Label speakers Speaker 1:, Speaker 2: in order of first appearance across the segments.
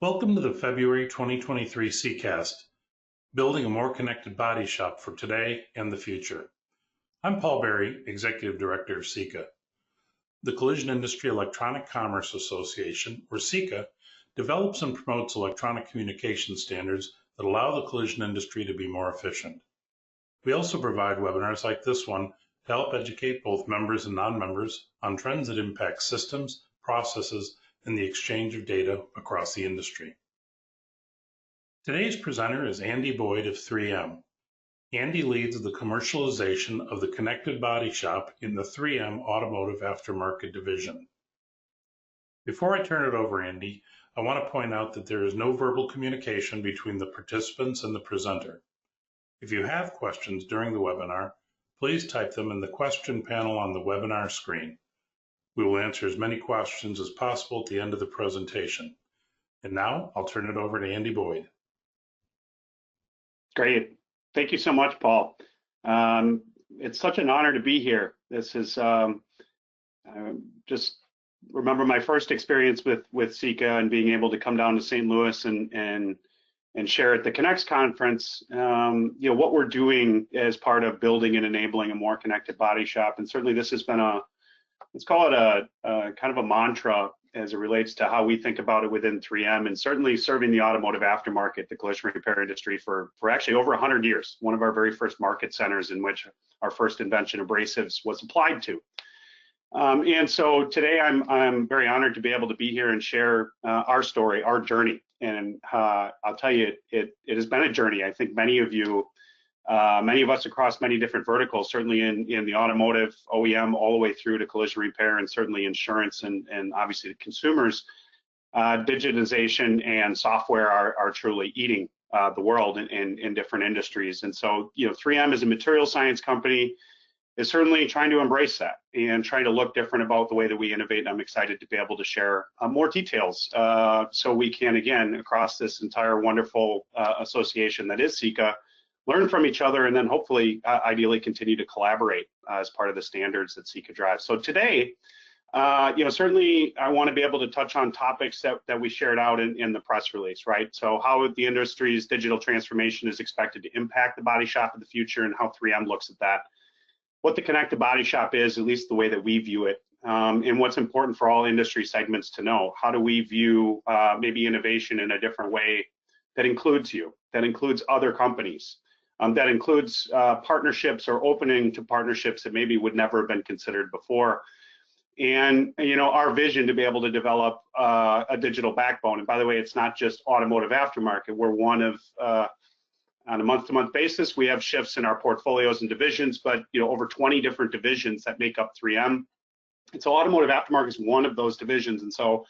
Speaker 1: Welcome to the February 2023 CIECAST, Building a More Connected Body Shop for Today and the Future. I'm Paul Berry, Executive Director of CIECA. The Collision Industry Electronic Commerce Association, or CIECA, develops and promotes electronic communication standards that allow the collision industry to be more efficient. We also provide webinars like this one to help educate both members and non-members on trends that impact systems, processes, and the exchange of data across the industry. Today's presenter is Andy Boyd of 3M. Andy leads the commercialization of the connected body shop in the 3M Automotive Aftermarket Division. Before I turn it over, Andy, I want to point out that there is no verbal communication between the participants and the presenter. If you have questions during the webinar, please type them in the question panel on the webinar screen. We will answer as many questions as possible at the end of the presentation. And now I'll turn it over to Andy Boyd.
Speaker 2: Great. Thank you so much, Paul. It's such an honor to be here. This is just remember my first experience with CIECA and being able to come down to St. Louis and share at the Connects conference, what we're doing as part of building and enabling a more connected body shop. And certainly this has been let's call it a kind of a mantra as it relates to how we think about it within 3M, and certainly serving the automotive aftermarket, the collision repair industry for actually over 100 years, one of our very first market centers in which our first invention, abrasives, was applied to. And so today I'm very honored to be able to be here and share our story, our journey. And I'll tell you, it has been a journey. I think many of us across many different verticals, certainly in the automotive, OEM, all the way through to collision repair, and certainly insurance and obviously the consumers, digitization and software are truly eating the world in different industries. And so, 3M as a material science company is certainly trying to embrace that and trying to look different about the way that we innovate. And I'm excited to be able to share more details so we can, again, across this entire wonderful association that is CIECA, learn from each other, and then hopefully, ideally, continue to collaborate as part of the standards that CIECA drives. So today, certainly I want to be able to touch on topics that we shared out in the press release, right? So how the industry's digital transformation is expected to impact the body shop of the future and how 3M looks at that. What the connected body shop is, at least the way that we view it, and what's important for all industry segments to know. How do we view maybe innovation in a different way that includes you, that includes other companies, that includes partnerships or opening to partnerships that maybe would never have been considered before. And, our vision to be able to develop a digital backbone. And by the way, it's not just automotive aftermarket. We're one of, on a month-to-month basis, we have shifts in our portfolios and divisions, but, over 20 different divisions that make up 3M. And so automotive aftermarket is one of those divisions. And so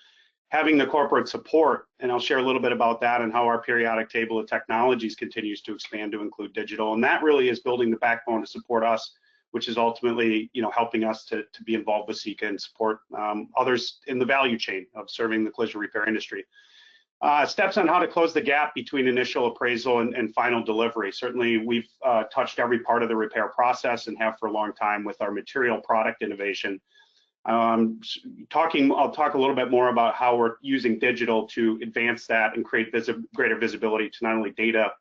Speaker 2: having the corporate support, and I'll share a little bit about that and how our periodic table of technologies continues to expand to include digital. And that really is building the backbone to support us, which is ultimately, helping us to be involved with CIECA and support others in the value chain of serving the collision repair industry. Steps on how to close the gap between initial appraisal and final delivery. Certainly, we've touched every part of the repair process and have for a long time with our material product innovation. I'll talk a little bit more about how we're using digital to advance that and create greater visibility to not only data,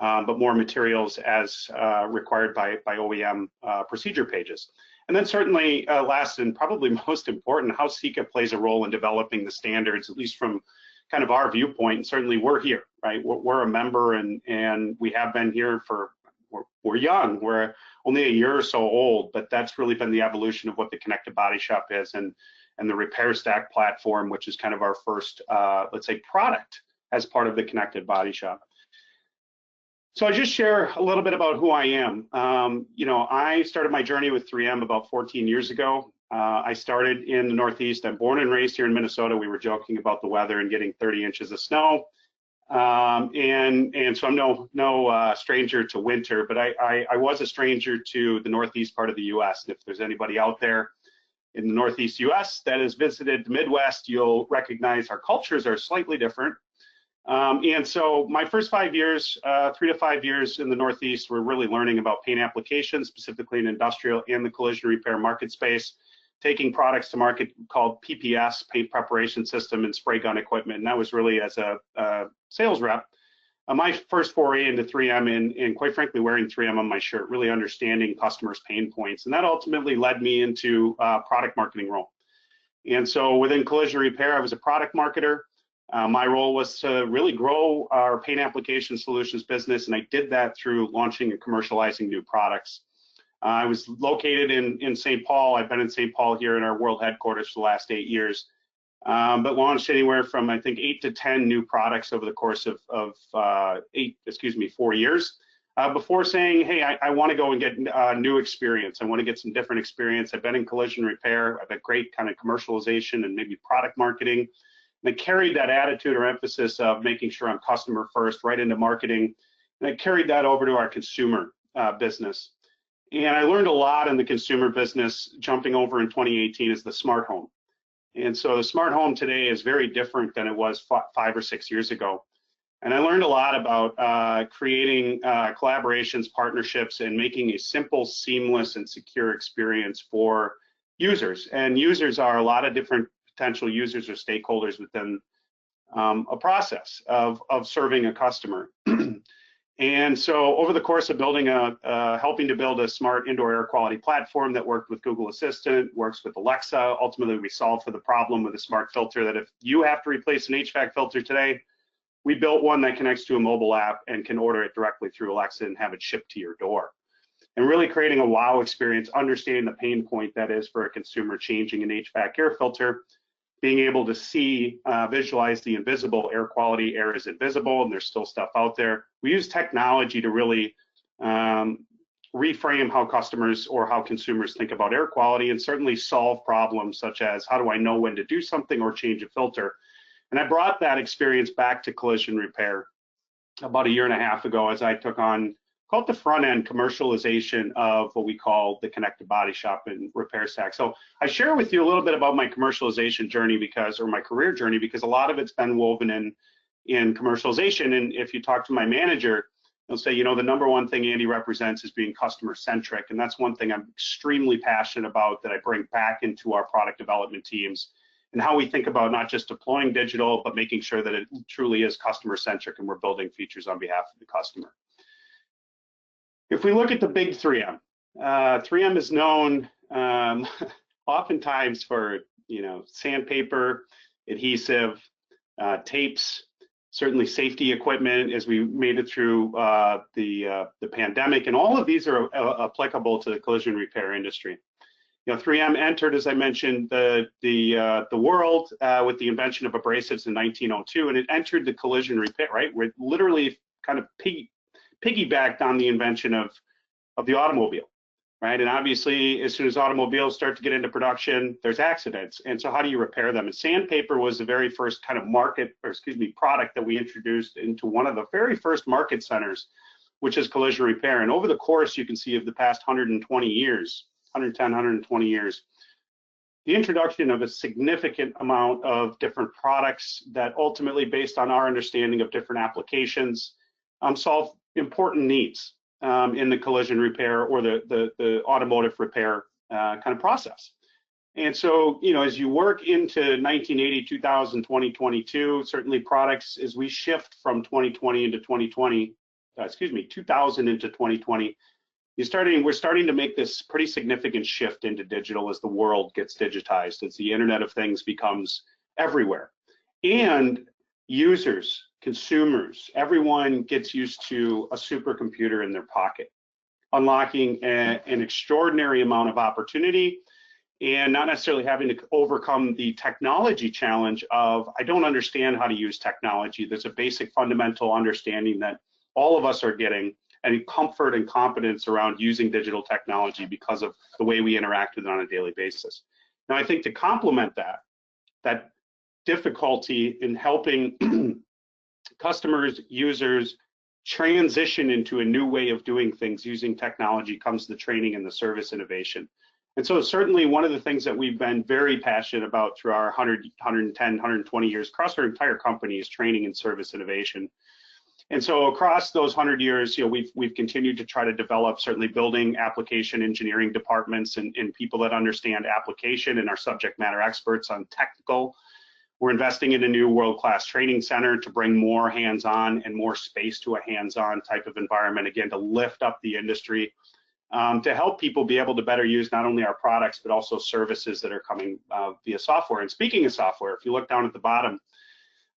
Speaker 2: but more materials as required by OEM procedure pages. And then certainly last and probably most important, how CIECA plays a role in developing the standards, at least from kind of our viewpoint. And certainly we're here, right? We're a member and we have been here we're young, we're only a year or so old, but that's really been the evolution of what the connected body shop is and the repair stack platform, which is kind of our first, let's say, product as part of the connected body shop. So I'll just share a little bit about who I am. I started my journey with 3M about 14 years ago. I started in the Northeast. I'm born and raised here in Minnesota. We were joking about the weather and getting 30 inches of snow. And so I'm no stranger to winter, but I was a stranger to the Northeast part of the U.S. And if there's anybody out there in the Northeast U.S. that has visited the Midwest, you'll recognize our cultures are slightly different. And so my first 5 years, 3 to 5 years in the Northeast, were really learning about paint applications, specifically in industrial and the collision repair market space. taking products to market called PPS, paint preparation system, and spray gun equipment. And that was really as a sales rep. My first foray into 3M and quite frankly, wearing 3M on my shirt, really understanding customers' pain points. And that ultimately led me into a product marketing role. And so within collision repair, I was a product marketer. My role was to really grow our paint application solutions business, and I did that through launching and commercializing new products. I was located in St. Paul. I've been in St. Paul here in our world headquarters for the last 8 years, but launched anywhere from, I think, 8 to 10 new products over the course of 4 years, before saying, hey, I want to go and get new experience. I want to get some different experience. I've been in collision repair. I've had great kind of commercialization and maybe product marketing. And I carried that attitude or emphasis of making sure I'm customer first right into marketing. And I carried that over to our consumer business. And I learned a lot in the consumer business jumping over in 2018 is the smart home. And so the smart home today is very different than it was 5 or 6 years ago. And I learned a lot about creating collaborations, partnerships, and making a simple, seamless, and secure experience for users. And users are a lot of different potential users or stakeholders within a process of serving a customer. And so over the course of building helping to build a smart indoor air quality platform that worked with Google Assistant, works with Alexa, ultimately we solved for the problem with a smart filter that if you have to replace an HVAC filter today, we built one that connects to a mobile app and can order it directly through Alexa and have it shipped to your door. And really creating a wow experience, understanding the pain point that is for a consumer changing an HVAC air filter, being able to see, visualize the invisible air quality. Air is invisible and there's still stuff out there. We use technology to really reframe how customers or how consumers think about air quality and certainly solve problems such as how do I know when to do something or change a filter. And I brought that experience back to collision repair about 1.5 years ago as I took on, called the front end commercialization of what we call the connected body shop and repair stack. So I share with you a little bit about my commercialization journey or my career journey, because a lot of it's been woven in commercialization. And if you talk to my manager, they'll say, you know, the number one thing Andy represents is being customer centric. And that's one thing I'm extremely passionate about that I bring back into our product development teams and how we think about not just deploying digital, but making sure that it truly is customer centric and we're building features on behalf of the customer. If we look at the big 3M, 3M is known oftentimes for, you know, sandpaper, adhesive, tapes, certainly safety equipment as we made it through the pandemic, and all of these are applicable to the collision repair industry. You know, 3M entered, as I mentioned, the world with the invention of abrasives in 1902, and it entered the collision repair, right? We're literally kind of piggybacked on the invention of the automobile, right? And obviously, as soon as automobiles start to get into production, there's accidents. And so how do you repair them? And sandpaper was the very first kind of product that we introduced into one of the very first market centers, which is collision repair. And over the course, you can see of the past 120 years, 110, 120 years, the introduction of a significant amount of different products that ultimately, based on our understanding of different applications, solve important needs in the collision repair or the automotive repair kind of process. And so, you know, as you work into 1980, 2000, 2022, certainly products, as we shift from 2020 into 2020, 2000 into 2020, we're starting to make this pretty significant shift into digital as the world gets digitized, as the Internet of Things becomes everywhere. And users, consumers, everyone gets used to a supercomputer in their pocket, unlocking an extraordinary amount of opportunity and not necessarily having to overcome the technology challenge of, I don't understand how to use technology. There's a basic fundamental understanding that all of us are getting, and comfort and competence around using digital technology because of the way we interact with it on a daily basis. Now, I think to complement that difficulty in helping customers, users transition into a new way of doing things using technology comes the training and the service innovation. And so certainly one of the things that we've been very passionate about through our 110, 120 years across our entire company is training and service innovation. And so across those 100 years, we've continued to try to develop, certainly building application engineering departments and people that understand application and are subject matter experts on technical. We're investing in a new world-class training center to bring more hands-on and more space to a hands-on type of environment, again, to lift up the industry, to help people be able to better use not only our products, but also services that are coming via software. And speaking of software, if you look down at the bottom,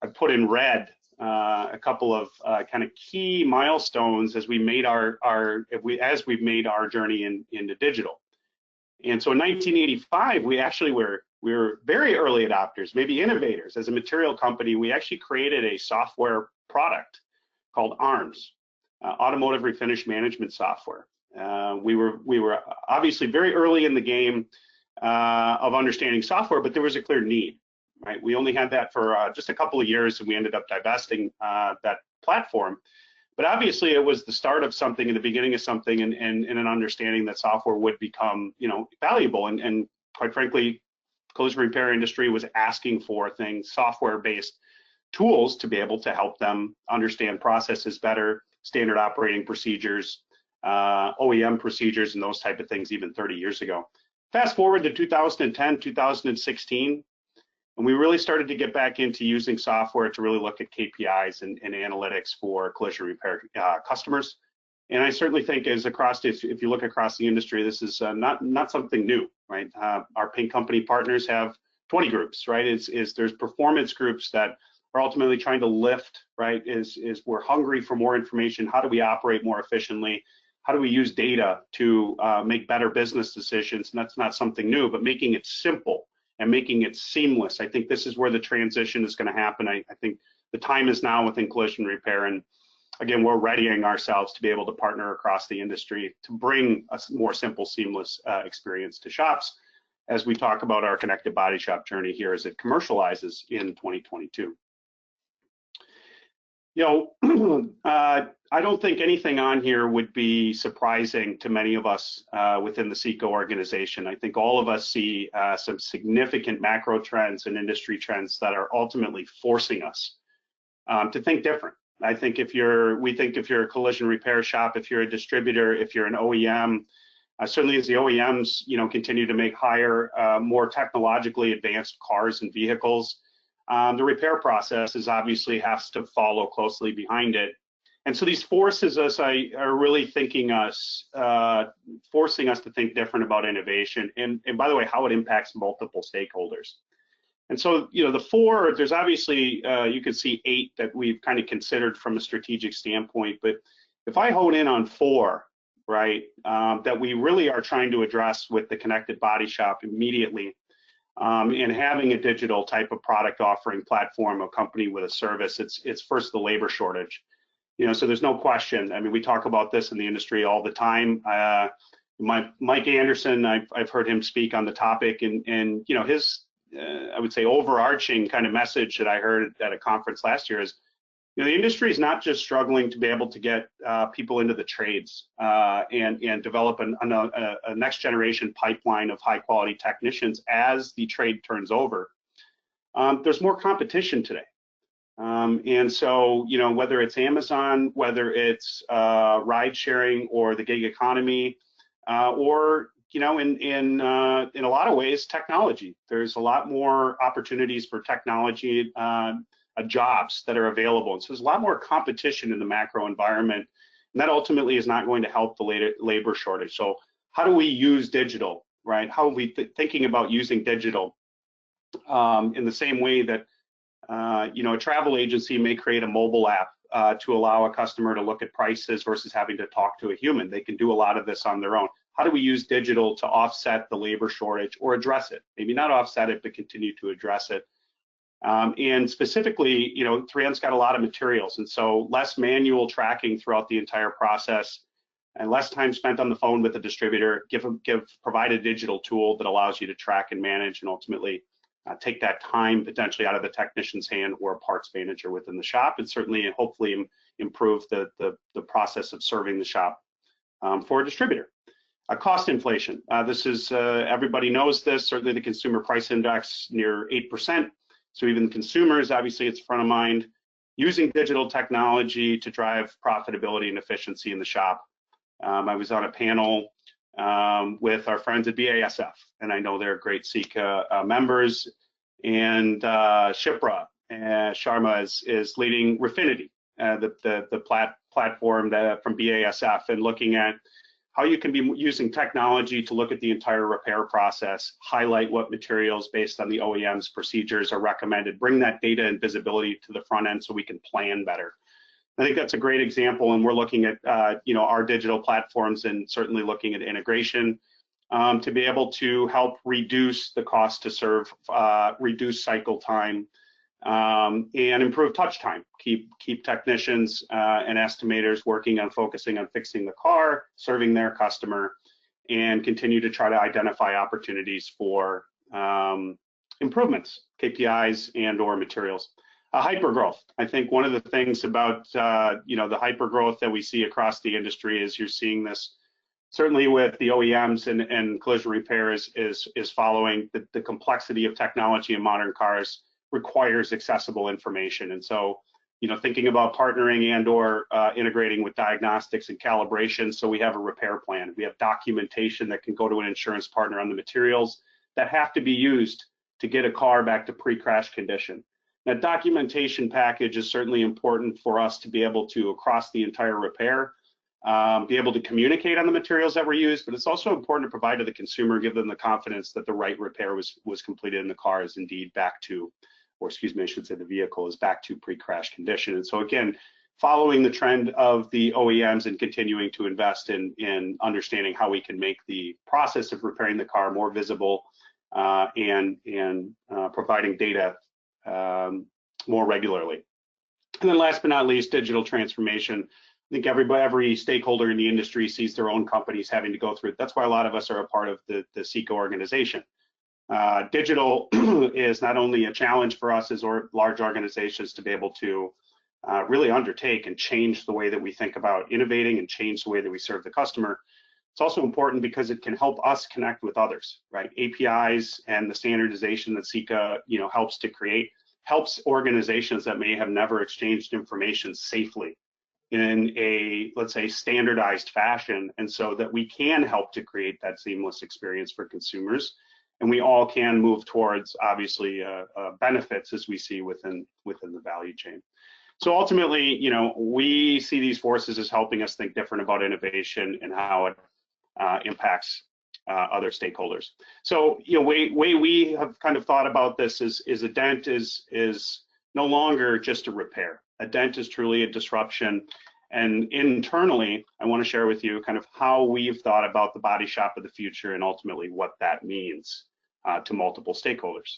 Speaker 2: I've put in red a couple of kind of key milestones as we made as we've made our journey into digital. And so in 1985, we were very early adopters, maybe innovators. As a material company, we actually created a software product called ARMS, Automotive Refinish Management Software. We were obviously very early in the game of understanding software, but there was a clear need. Right, we only had that for just a couple of years, and we ended up divesting that platform. But obviously, it was the start of something, and the beginning of something, and an understanding that software would become, valuable. And quite frankly, collision repair industry was asking for things, software-based tools to be able to help them understand processes better, standard operating procedures, OEM procedures, and those type of things even 30 years ago. Fast forward to 2010, 2016. And we really started to get back into using software to really look at KPIs and analytics for collision repair customers. And I certainly think if you look across the industry, this is not something new, right? Our paint company partners have 20 groups, right? There's performance groups that are ultimately trying to lift, right? We're hungry for more information. How do we operate more efficiently? How do we use data to make better business decisions? And that's not something new, but making it simple and making it seamless. I think this is where the transition is going to happen. I think the time is now within collision repair. And again, we're readying ourselves to be able to partner across the industry to bring a more simple, seamless experience to shops as we talk about our connected body shop journey here as it commercializes in 2022. I don't think anything on here would be surprising to many of us within the CIECA organization. I think all of us see some significant macro trends and industry trends that are ultimately forcing us to think different. I think if you're a collision repair shop, if you're a distributor, if you're an OEM, certainly as the OEMs, continue to make higher, more technologically advanced cars and vehicles, the repair process obviously has to follow closely behind it. And so these forces are really forcing us to think different about innovation and by the way, how it impacts multiple stakeholders. And so, there's obviously, you can see 8 that we've kind of considered from a strategic standpoint, but if I hone in on 4, right, that we really are trying to address with the connected body shop immediately, and having a digital type of product offering platform accompanied with a service, it's first the labor shortage. So there's no question. I mean, we talk about this in the industry all the time. Mike Anderson, I've heard him speak on the topic, and his I would say overarching kind of message that I heard at a conference last year is, the industry is not just struggling to be able to get people into the trades and develop a next generation pipeline of high quality technicians as the trade turns over. There's more competition today. And so, whether it's Amazon, whether it's ride sharing or the gig economy, or in a lot of ways, technology. There's a lot more opportunities for technology jobs that are available. And so there's a lot more competition in the macro environment, and that ultimately is not going to help the labor shortage. So how do we use digital, right? How are we thinking about using digital in the same way that a travel agency may create a mobile app to allow a customer to look at prices versus having to talk to a human. They can do a lot of this on their own. How do we use digital to offset the labor shortage or address it? Maybe not offset it, but continue to address it. And specifically, 3M's got a lot of materials, and so less manual tracking throughout the entire process and less time spent on the phone with the distributor, provide a digital tool that allows you to track and manage and ultimately take that time potentially out of the technician's hand or a parts manager within the shop, and certainly and hopefully improve the process of serving the shop for a distributor. Cost inflation. This is, everybody knows this, certainly the consumer price index near 8%. So even consumers, obviously it's front of mind. using digital technology to drive profitability and efficiency in the shop. I was on a panel with our friends at BASF, and I know they're great CIECA members, and Shipra Sharma is leading Refinity, the platform from BASF, and looking at how you can be using technology to look at the entire repair process, highlight what materials based on the OEM's procedures are recommended, bring that data and visibility to the front end so we can plan better. I think that's a great example, and we're looking at our digital platforms and certainly looking at integration to be able to help reduce the cost to serve, reduce cycle time, and improve touch time. Keep technicians and estimators working on focusing on fixing the car, serving their customer, and continue to try to identify opportunities for improvements, KPIs and/or materials. Hypergrowth. I think one of the things about the hypergrowth that we see across the industry is you're seeing this certainly with the OEMs and collision repair is following the complexity of technology in modern cars requires accessible information. And so, thinking about partnering and/or integrating with diagnostics and calibration, so we have a repair plan. We have documentation that can go to an insurance partner on the materials that have to be used to get a car back to pre-crash condition. That documentation package is certainly important for us to be able to, across the entire repair, be able to communicate on the materials that were used, but it's also important to provide to the consumer, give them the confidence that the right repair was completed and the car is indeed back to, or excuse me, I should say the vehicle is back to pre-crash condition. And so again, following the trend of the OEMs and continuing to invest in understanding how we can make the process of repairing the car more visible and providing data more regularly. And then last but not least, digital transformation. I think every stakeholder in the industry sees their own companies having to go through it. That's why a lot of us are a part of the CIECA organization. Digital is not only a challenge for us as large organizations to be able to really undertake and change the way that we think about innovating and change the way that we serve the customer. It's also important because it can help us connect with others, right? APIs and the standardization that CIECA helps to create helps organizations that may have never exchanged information safely in a, let's say, standardized fashion, and so that we can help to create that seamless experience for consumers, and we all can move towards obviously benefits as we see within the value chain. So ultimately, we see these forces as helping us think different about innovation and how it impacts other stakeholders. So way we have kind of thought about this is a dent is no longer just a repair. A dent is truly a disruption. And internally, I want to share with you kind of how we've thought about the body shop of the future and ultimately what that means to multiple stakeholders.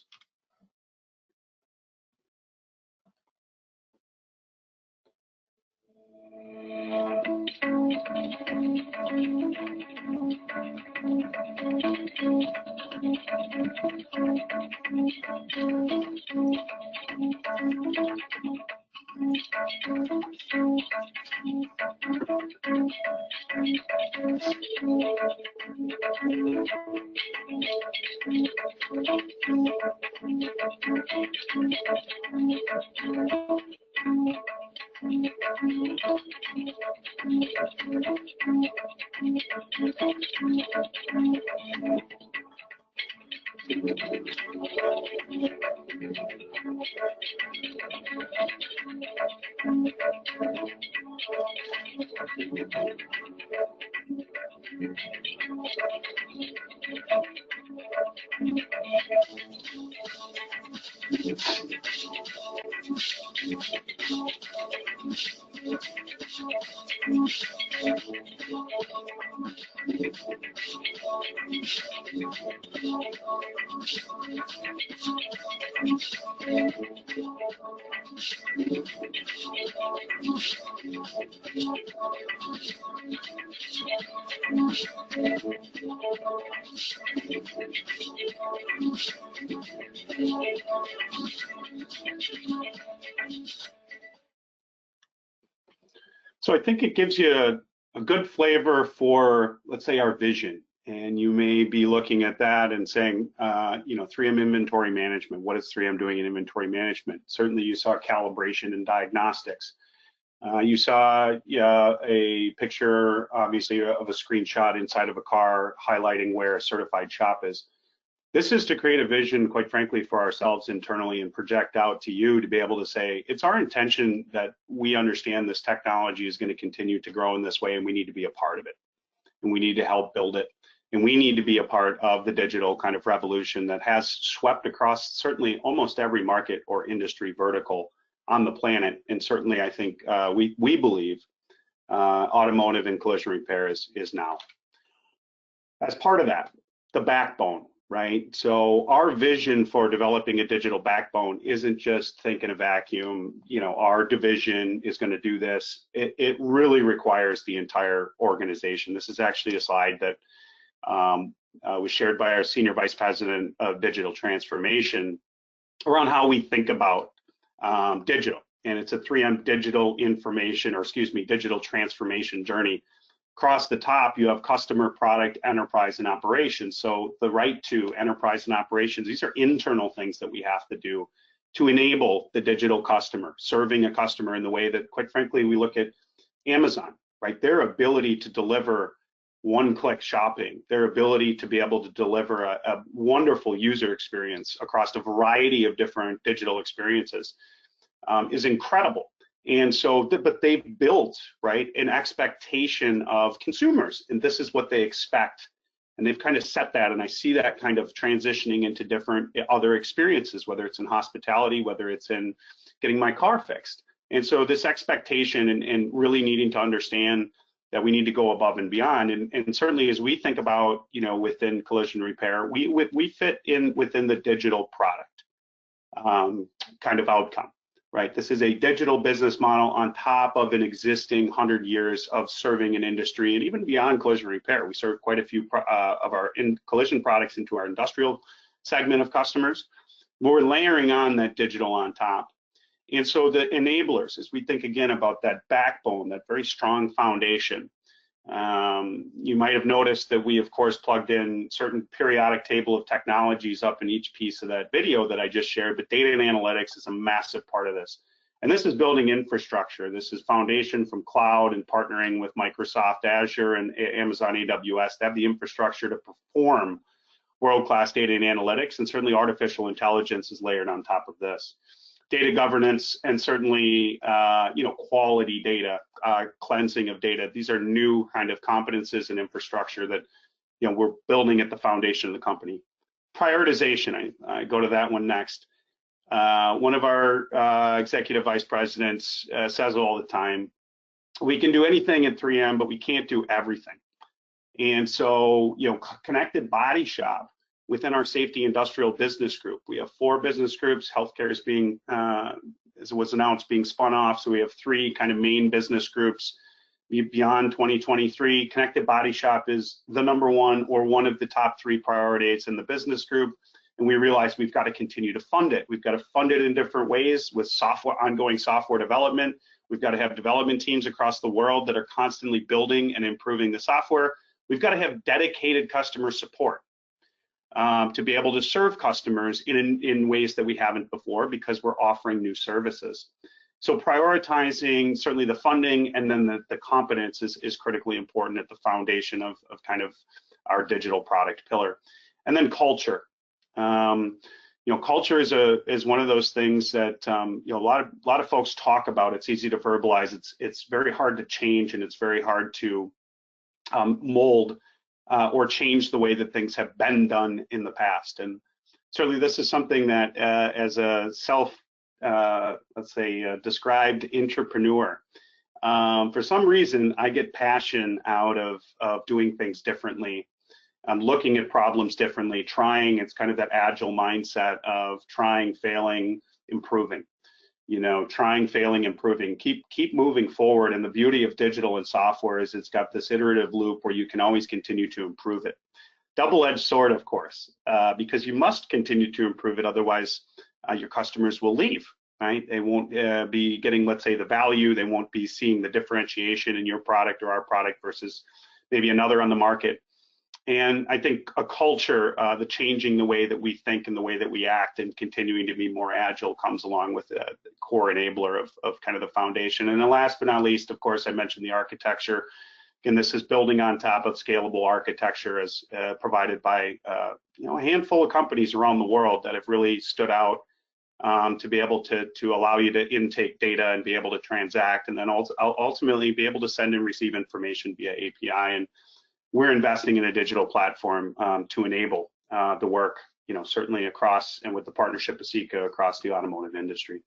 Speaker 2: So I think it gives you a good flavor for, let's say, our vision And you may be looking at that and saying, 3M inventory management. What is 3M doing in inventory management? Certainly you saw calibration and diagnostics. You saw a picture, obviously, of a screenshot inside of a car highlighting where a certified shop is. This is to create a vision, quite frankly, for ourselves internally and project out to you to be able to say, it's our intention that we understand this technology is going to continue to grow in this way, and we need to be a part of it. And we need to help build it. And we need to be a part of the digital kind of revolution that has swept across certainly almost every market or industry vertical on the planet. And certainly, I think we believe automotive and collision repair is now. As part of that, the backbone, right? So our vision for developing a digital backbone isn't just think in a vacuum, our division is going to do this. It really requires the entire organization. This is actually a slide that was shared by our Senior Vice President of Digital Transformation around how we think about digital. And it's a 3M digital digital transformation journey. Across the top, you have customer, product, enterprise, and operations. So the right to enterprise and operations, these are internal things that we have to do to enable the digital customer, serving a customer in the way that, quite frankly, we look at Amazon, right? Their ability to deliver one-click shopping, their ability to be able to deliver a wonderful user experience across a variety of different digital experiences is incredible. And so, but they've built, right, an expectation of consumers, and this is what they expect. And they've kind of set that, and I see that kind of transitioning into different other experiences, whether it's in hospitality, whether it's in getting my car fixed. And so this expectation and really needing to understand that we need to go above and beyond. And certainly as we think about, within collision repair, we fit in within the digital product kind of outcome. Right, this is a digital business model on top of an existing 100 years of serving an industry, and even beyond collision repair. We serve quite a few of our collision products into our industrial segment of customers. We're layering on that digital on top. And so the enablers, as we think again about that backbone, that very strong foundation, you might have noticed that we, of course, plugged in certain periodic table of technologies up in each piece of that video that I just shared, but data and analytics is a massive part of this. And this is building infrastructure. This is foundation from cloud and partnering with Microsoft Azure and Amazon AWS to have the infrastructure to perform world-class data and analytics, and certainly artificial intelligence is layered on top of this. Data governance and certainly quality data, cleansing of data. These are new kind of competences and infrastructure that we're building at the foundation of the company. Prioritization, I go to that one next. One of our executive vice presidents says all the time, we can do anything at 3M, but we can't do everything. And so connected body shop within our safety industrial business group. We have 4 business groups. Healthcare is being, as it was announced, being spun off. So we have 3 kind of main business groups. Beyond 2023, connected body shop is the #1 or one of the top 3 priorities in the business group. And we realize we've got to continue to fund it. We've got to fund it in different ways with ongoing software development. We've got to have development teams across the world that are constantly building and improving the software. We've got to have dedicated customer support. To be able to serve customers in ways that we haven't before because we're offering new services. So prioritizing certainly the funding and then the competence is critically important at the foundation of kind of our digital product pillar. And then culture. Culture is one of those things that a lot of folks talk about. It's easy to verbalize. It's very hard to change, and it's very hard to mold or change the way that things have been done in the past. And certainly this is something that as a described entrepreneur, for some reason, I get passion out of doing things differently. I'm looking at problems differently, trying. It's kind of that agile mindset of trying, failing, improving. Trying, failing, improving, keep moving forward. And the beauty of digital and software is it's got this iterative loop where you can always continue to improve it. Double-edged sword, of course, because you must continue to improve it. Otherwise, your customers will leave, right? They won't be getting, let's say, the value. They won't be seeing the differentiation in your product or our product versus maybe another on the market. And I think a culture, the changing the way that we think and the way that we act and continuing to be more agile comes along with the core enabler of kind of the foundation. And then last but not least, of course, I mentioned the architecture. And this is building on top of scalable architecture as provided by a handful of companies around the world that have really stood out to be able to allow you to intake data and be able to transact, and then ultimately be able to send and receive information via API. And we're investing in a digital platform to enable the work, certainly across and with the partnership of CIECA across the automotive industry.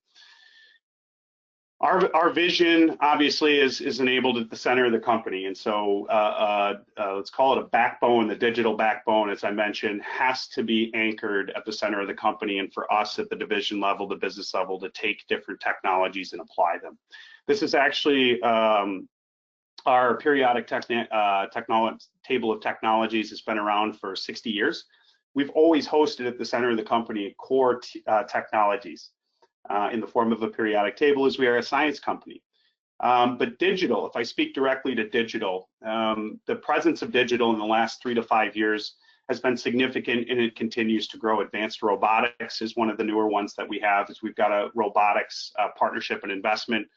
Speaker 2: Our vision obviously is enabled at the center of the company, and so let's call it a backbone. The digital backbone, as I mentioned, has to be anchored at the center of the company, and for us at the division level, the business level, to take different technologies and apply them. This is actually our periodic table of technologies has been around for 60 years. We've always hosted at the center of the company core technologies. In the form of a periodic table, as we are a science company. But digital, if I speak directly to digital, the presence of digital in the last 3 to 5 years has been significant, and it continues to grow. Advanced robotics is one of the newer ones that we have. We've got a robotics partnership and investment,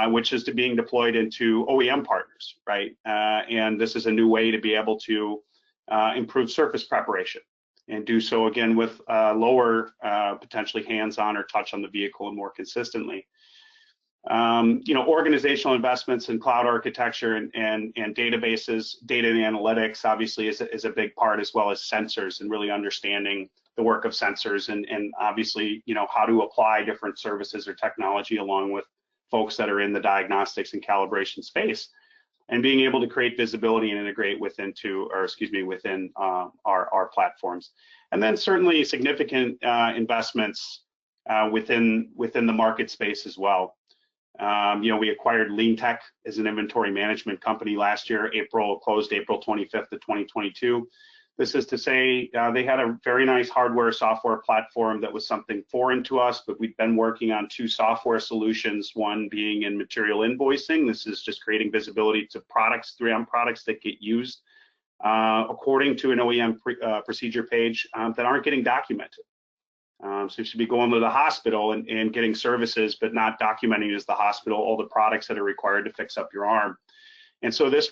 Speaker 2: which is being deployed into OEM partners, right? And this is a new way to be able to improve surface preparation, and do so again with lower potentially hands-on or touch on the vehicle and more consistently. Organizational investments in cloud architecture and databases, data and analytics obviously is a big part, as well as sensors and really understanding the work of sensors and obviously how to apply different services or technology along with folks that are in the diagnostics and calibration space, and being able to create visibility and integrate within our platforms. And then certainly significant investments within the market space as well. We acquired LeanTech as an inventory management company last year. Closed April 25th of 2022. This is to say they had a very nice hardware software platform that was something foreign to us, but we've been working on 2 software solutions, one being in material invoicing. This is just creating visibility to products, 3M products that get used according to an OEM procedure page that aren't getting documented. So you should be going to the hospital and getting services, but not documenting as the hospital all the products that are required to fix up your arm. And so this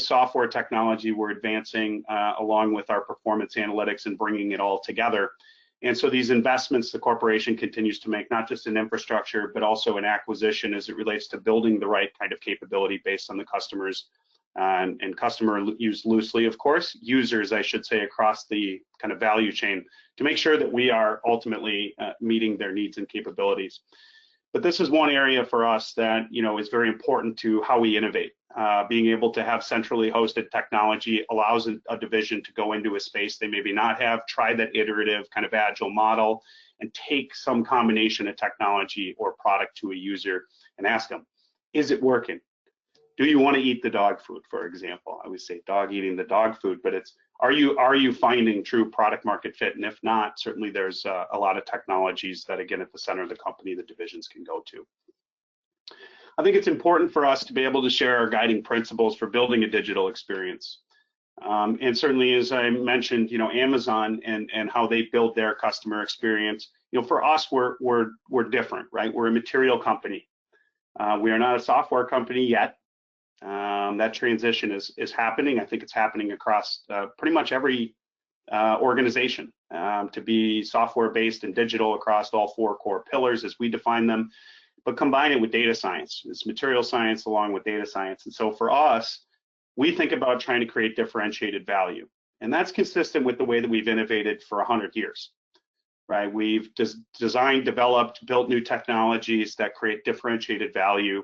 Speaker 2: software technology we're advancing along with our performance analytics and bringing it all together. And so these investments the corporation continues to make, not just in infrastructure, but also in acquisition as it relates to building the right kind of capability based on the customers and customer used loosely, of course, users, I should say, across the kind of value chain to make sure that we are ultimately meeting their needs and capabilities. But this is one area for us that is very important to how we innovate. Being able to have centrally hosted technology allows a division to go into a space they maybe not have, try that iterative kind of agile model, and take some combination of technology or product to a user and ask them, is it working? Do you want to eat the dog food, for example? I would say dog eating the dog food, but it's are you finding true product market fit? And if not, certainly there's a lot of technologies that, again, at the center of the company, the divisions can go to. I think it's important for us to be able to share our guiding principles for building a digital experience. And certainly, as I mentioned, Amazon and how they build their customer experience. For us, we're different, right? We're a material company. We are not a software company yet. That transition is happening. I think it's happening across pretty much every organization to be software-based and digital across all 4 core pillars as we define them, but combine it with data science. It's material science along with data science. And so for us, we think about trying to create differentiated value. And that's consistent with the way that we've innovated for 100 years, right? We've designed, developed, built new technologies that create differentiated value.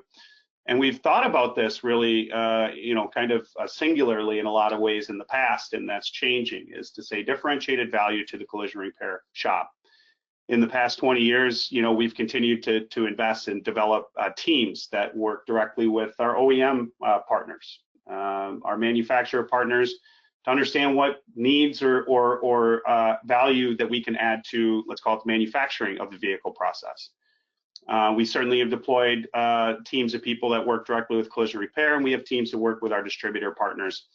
Speaker 2: And we've thought about this really, kind of singularly in a lot of ways in the past, and that's changing, is to say differentiated value to the collision repair shop. In the past 20 years, we've continued to invest and develop teams that work directly with our OEM partners, our manufacturer partners, to understand what needs or value that we can add to, let's call it, the manufacturing of the vehicle process. We certainly have deployed teams of people that work directly with collision repair, and we have teams that work with our distributor partners.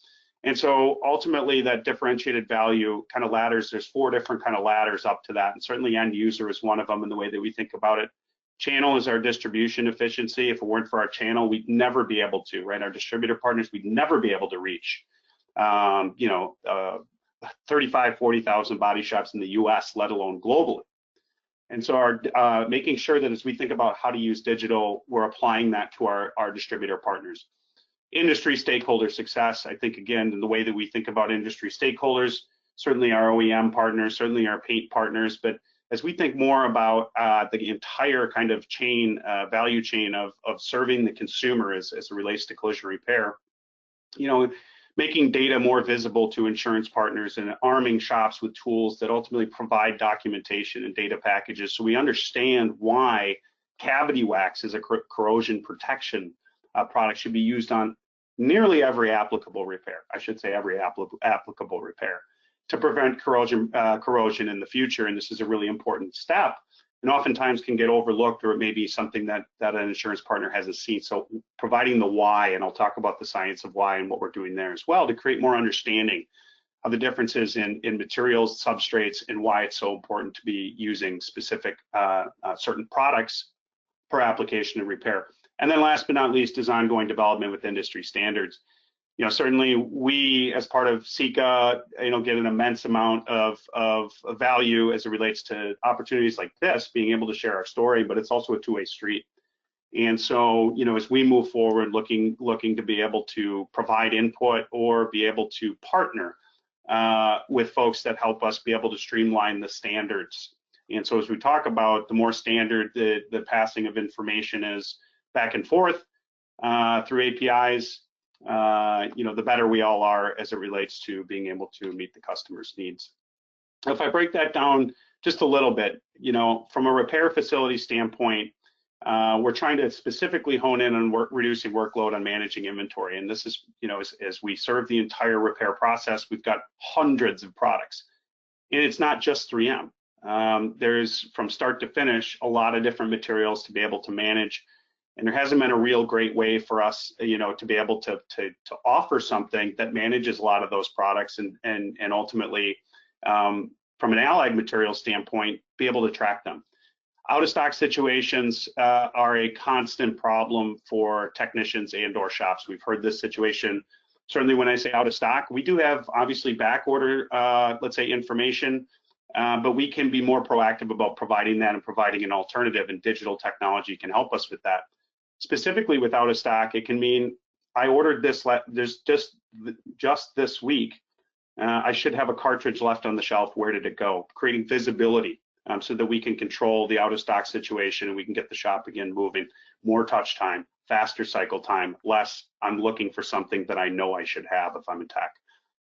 Speaker 2: And so ultimately that differentiated value kind of ladders, there's 4 different kind of ladders up to that. And certainly end user is one of them in the way that we think about it. Channel is our distribution efficiency. If it weren't for our channel, we'd never be able to, right? Our distributor partners, we'd never be able to reach, 35, 40,000 body shops in the US, let alone globally. And so our making sure that as we think about how to use digital, we're applying that to our distributor partners. Industry stakeholder success, I think, again, in the way that we think about industry stakeholders, certainly our OEM partners, certainly our paint partners, but as we think more about the entire kind of chain, value chain of serving the consumer as it relates to collision repair, making data more visible to insurance partners and arming shops with tools that ultimately provide documentation and data packages so we understand why cavity wax as a corrosion protection product should be used on nearly every applicable repair. I should say every applicable repair to prevent corrosion in the future. And this is a really important step and oftentimes can get overlooked, or it may be something that an insurance partner hasn't seen. So providing the why, and I'll talk about the science of why and what we're doing there as well to create more understanding of the differences in materials, substrates, and why it's so important to be using specific certain products per application and repair. And then last but not least is ongoing development with industry standards. Certainly we, as part of CIECA, get an immense amount of value as it relates to opportunities like this, being able to share our story, but it's also a two-way street. And so, as we move forward, looking to be able to provide input or be able to partner with folks that help us be able to streamline the standards. And so as we talk about the more standard the passing of information is back and forth through APIs, the better we all are as it relates to being able to meet the customer's needs. If I break that down just a little bit, from a repair facility standpoint, we're trying to specifically hone in on reducing workload on managing inventory. And this is, as we serve the entire repair process, we've got hundreds of products. And it's not just 3M. There's, from start to finish, a lot of different materials to be able to manage. And there hasn't been a real great way for us, to be able to offer something that manages a lot of those products and ultimately, from an allied material standpoint, be able to track them. Out of stock situations are a constant problem for technicians and/or shops. We've heard this situation. Certainly, when I say out of stock, we do have obviously back order, let's say, information, but we can be more proactive about providing that and providing an alternative. And digital technology can help us with that. Specifically with out of stock, it can mean I ordered this just this week. I should have a cartridge left on the shelf. Where did it go? Creating visibility so that we can control the out of stock situation and we can get the shop again moving. More touch time, faster cycle time, less I'm looking for something that I know I should have if I'm in tech.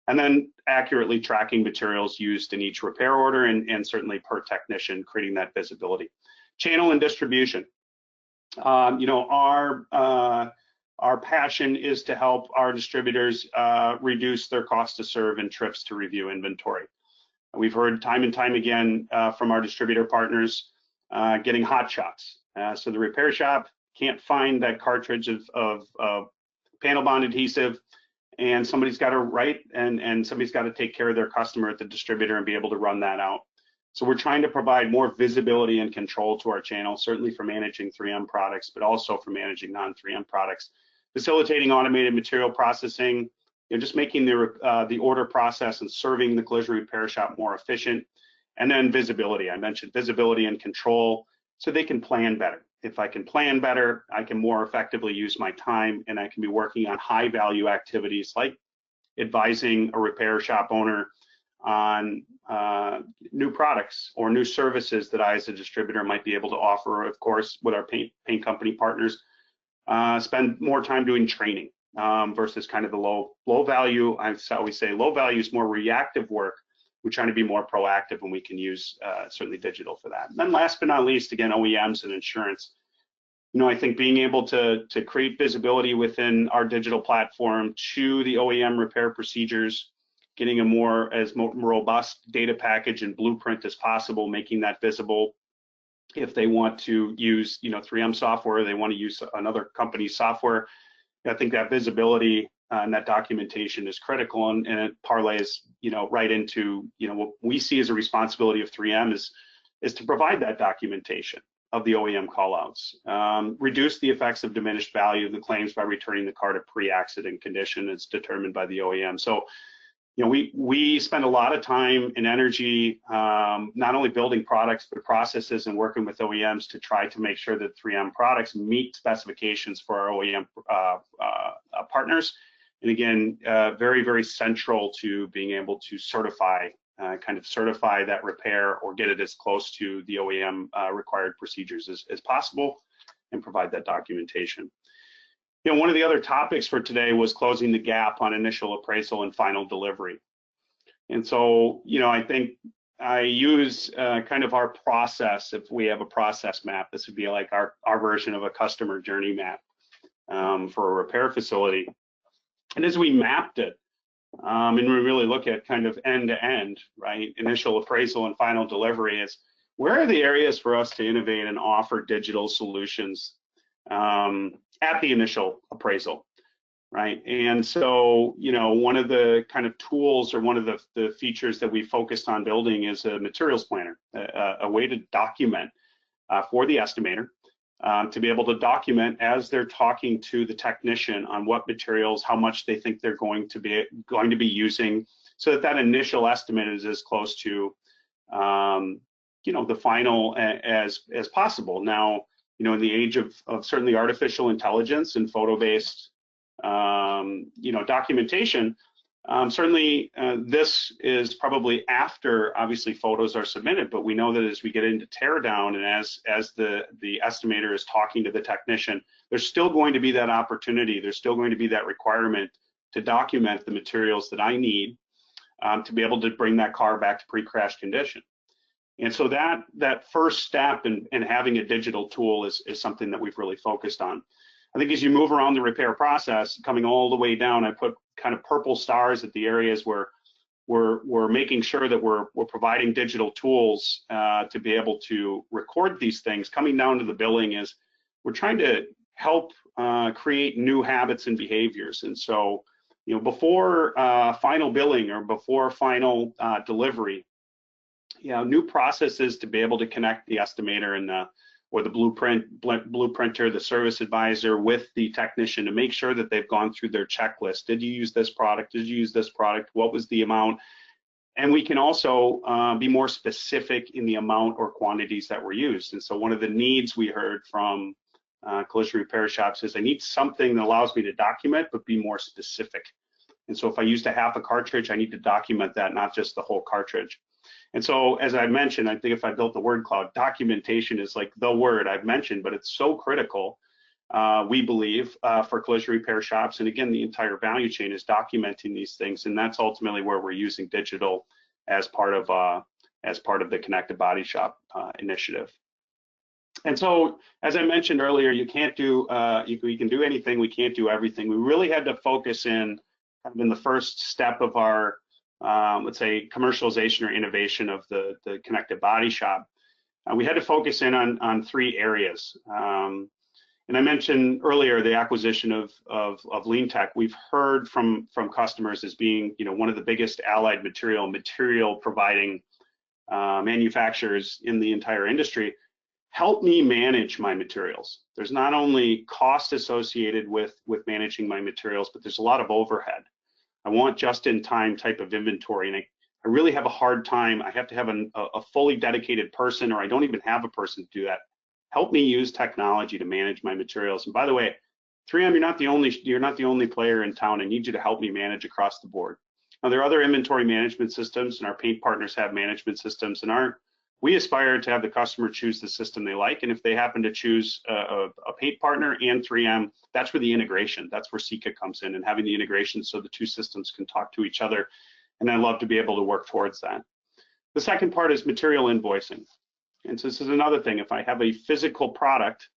Speaker 2: And then accurately tracking materials used in each repair order and certainly per technician, creating that visibility. Channel and distribution. Our passion is to help our distributors reduce their cost to serve and trips to review inventory. We've heard time and time again from our distributor partners getting hot shots. So the repair shop can't find that cartridge of panel bond adhesive, and somebody's got to write and somebody's got to take care of their customer at the distributor and be able to run that out. So we're trying to provide more visibility and control to our channel, certainly for managing 3M products, but also for managing non-3M products, facilitating automated material processing, just making the order process and serving the collision repair shop more efficient. And then visibility. I mentioned visibility and control so they can plan better. If I can plan better, I can more effectively use my time and I can be working on high value activities like advising a repair shop owner on new products or new services that I as a distributor might be able to offer. Of course, with our paint company partners, spend more time doing training versus kind of the low value. I always say low value is more reactive work. We're trying to be more proactive, and we can use certainly digital for that. And then last but not least, again, OEMs and insurance. I think being able to create visibility within our digital platform to the OEM repair procedures, getting a more robust data package and blueprint as possible, making that visible. If they want to use 3M software, they want to use another company's software, I think that visibility and that documentation is critical, and it parlays, right into, what we see as a responsibility of 3M is to provide that documentation of the OEM callouts, reduce the effects of diminished value of the claims by returning the car to pre-accident condition as determined by the OEM. So, we spend a lot of time and energy not only building products but processes and working with OEMs to try to make sure that 3M products meet specifications for our OEM partners. And again, very, very central to being able to certify that repair or get it as close to the OEM required procedures as possible and provide that documentation. One of the other topics for today was closing the gap on initial appraisal and final delivery. And so, I think I use kind of our process. If we have a process map, this would be like our version of a customer journey map for a repair facility. And as we mapped it, and we really look at kind of end to end, right? Initial appraisal and final delivery is where are the areas for us to innovate and offer digital solutions at the initial appraisal, right? And so, one of the kind of tools or one of the features that we focused on building is a materials planner, a way to document for the estimator, to be able to document as they're talking to the technician on what materials, how much they think they're going to be using, so that initial estimate is as close to, the final as possible. Now, in the age of certainly artificial intelligence and photo-based, documentation, certainly this is probably after, obviously, photos are submitted, but we know that as we get into teardown and as the estimator is talking to the technician, there's still going to be that opportunity, there's still going to be that requirement to document the materials that I need to be able to bring that car back to pre-crash condition. And so that first step in having a digital tool is something that we've really focused on. I think as you move around the repair process, coming all the way down, I put kind of purple stars at the areas where we're making sure that we're providing digital tools to be able to record these things. Coming down to the billing is we're trying to help create new habits and behaviors. And so, before final billing or before final delivery, new processes to be able to connect the estimator and or the blueprinter, the service advisor with the technician to make sure that they've gone through their checklist. Did you use this product? Did you use this product? What was the amount? And we can also be more specific in the amount or quantities that were used. And so one of the needs we heard from collision repair shops is I need something that allows me to document, but be more specific. And so if I used a half a cartridge, I need to document that, not just the whole cartridge. And so, as I mentioned, I think if I built the word cloud, documentation is like the word I've mentioned, but it's so critical, we believe, for collision repair shops. And again, the entire value chain is documenting these things. And that's ultimately where we're using digital as part of the Connected Body Shop initiative. And so, as I mentioned earlier, you can't do, you can do anything, we can't do everything. We really had to focus in the first step of our let's say commercialization or innovation of the Connected Body Shop. We had to focus in on three areas. And I mentioned earlier the acquisition of Lean Tech. We've heard from customers as being one of the biggest allied material providing manufacturers in the entire industry. Help me manage my materials. There's not only cost associated with managing my materials, but there's a lot of overhead. I want just-in-time type of inventory, and I really have a hard time. I have to have a fully dedicated person, or I don't even have a person to do that. Help me use technology to manage my materials. And by the way, 3M, you're not the only player in town. I need you to help me manage across the board. Now, there are other inventory management systems, and our paint partners have management systems, and we aspire to have the customer choose the system they like. And if they happen to choose a paint partner and 3M, that's where the integration, that's where CIECA comes in, and having the integration so the two systems can talk to each other. And I love to be able to work towards that. The second part is material invoicing. And so this is another thing. If I have a physical product,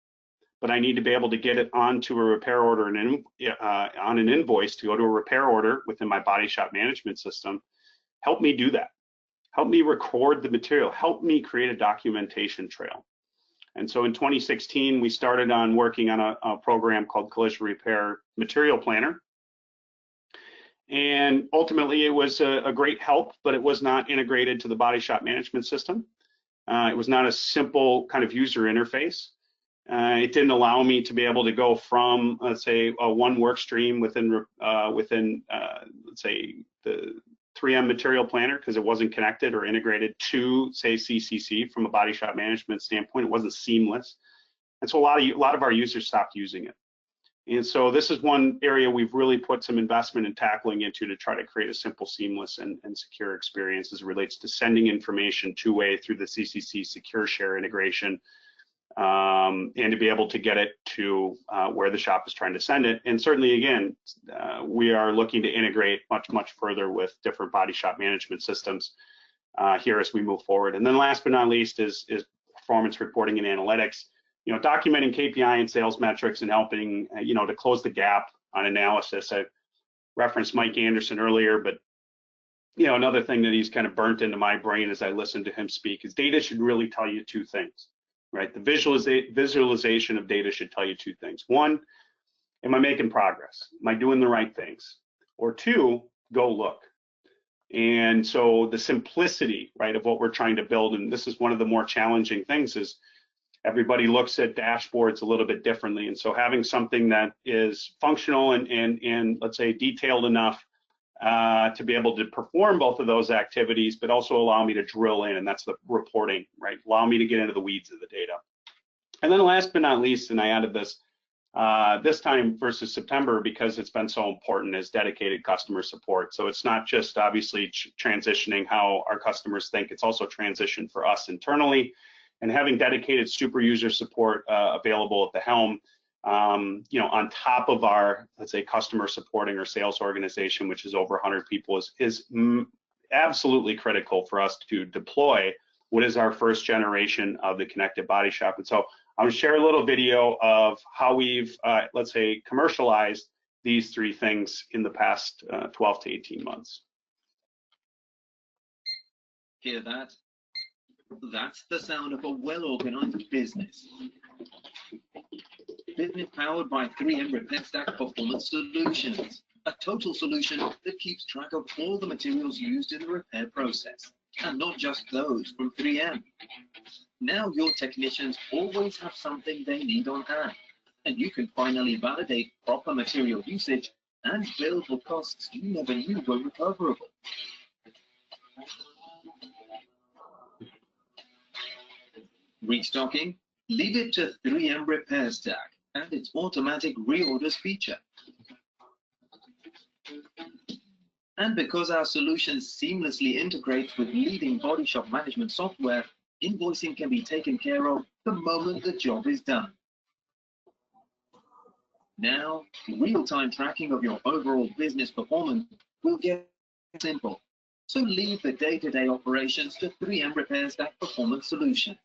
Speaker 2: but I need to be able to get it onto a repair order and on an invoice to go to a repair order within my body shop management system, help me do that. Help me record the material, help me create a documentation trail. And so in 2016, we started on working on a program called Collision Repair Material Planner. And ultimately, it was a great help, but it was not integrated to the body shop management system. It was not a simple kind of user interface. It didn't allow me to be able to go from, let's say, a one work stream within let's say, the 3M material planner, because it wasn't connected or integrated to, say, CCC from a body shop management standpoint. It wasn't seamless. And so a lot of our users stopped using it. And so this is one area we've really put some investment in tackling into to try to create a simple, seamless, and secure experience as it relates to sending information two-way through the CCC secure share integration, and to be able to get it to where the shop is trying to send it. And certainly, again, we are looking to integrate much further with different body shop management systems here as we move forward. And then last but not least is performance reporting and analytics. Documenting KPI and sales metrics and helping, to close the gap on analysis. I referenced Mike Anderson earlier, but, another thing that he's kind of burnt into my brain as I listen to him speak is data should really tell you two things, right? The visualization of data should tell you two things. One, am I making progress? Am I doing the right things? Or two, go look. And so the simplicity, right, of what we're trying to build, and this is one of the more challenging things, is everybody looks at dashboards a little bit differently. And so having something that is functional and let's say detailed enough to be able to perform both of those activities, but also allow me to drill in, and that's the reporting, right? Allow me to get into the weeds of the data. And then last but not least, and I added this this time versus September because it's been so important, is dedicated customer support. So it's not just obviously transitioning how our customers think, it's also transition for us internally. And having dedicated super user support available at the helm, on top of our, let's say, customer supporting or sales organization, which is over 100 people, is absolutely critical for us to deploy what is our first generation of the connected body shop. And so I'm going to share a little video of how we've, let's say, commercialized these three things in the past 12 to 18 months.
Speaker 3: Hear that? That's the sound of a well-organized business. Business powered by 3M Repair Stack Performance Solutions, a total solution that keeps track of all the materials used in the repair process, and not just those from 3M. Now your technicians always have something they need on hand, and you can finally validate proper material usage and bill for costs you never knew were recoverable. Restocking? Leave it to 3M Repair Stack and its automatic reorders feature. And because our solutions seamlessly integrate with leading body shop management software, invoicing can be taken care of the moment the job is done. Now, real-time tracking of your overall business performance will get simple. So leave the day-to-day operations to 3M Repair Stack Performance Solutions,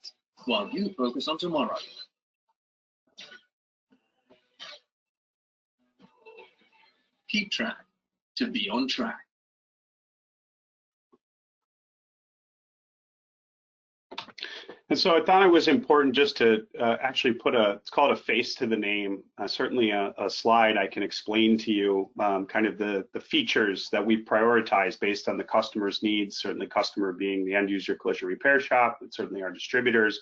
Speaker 3: while you focus on tomorrow. Keep track to be on track.
Speaker 2: And so I thought it was important just to actually put it's called a face to the name, certainly a slide I can explain to you kind of the features that we prioritize based on the customer's needs, certainly customer being the end user collision repair shop, and certainly our distributors.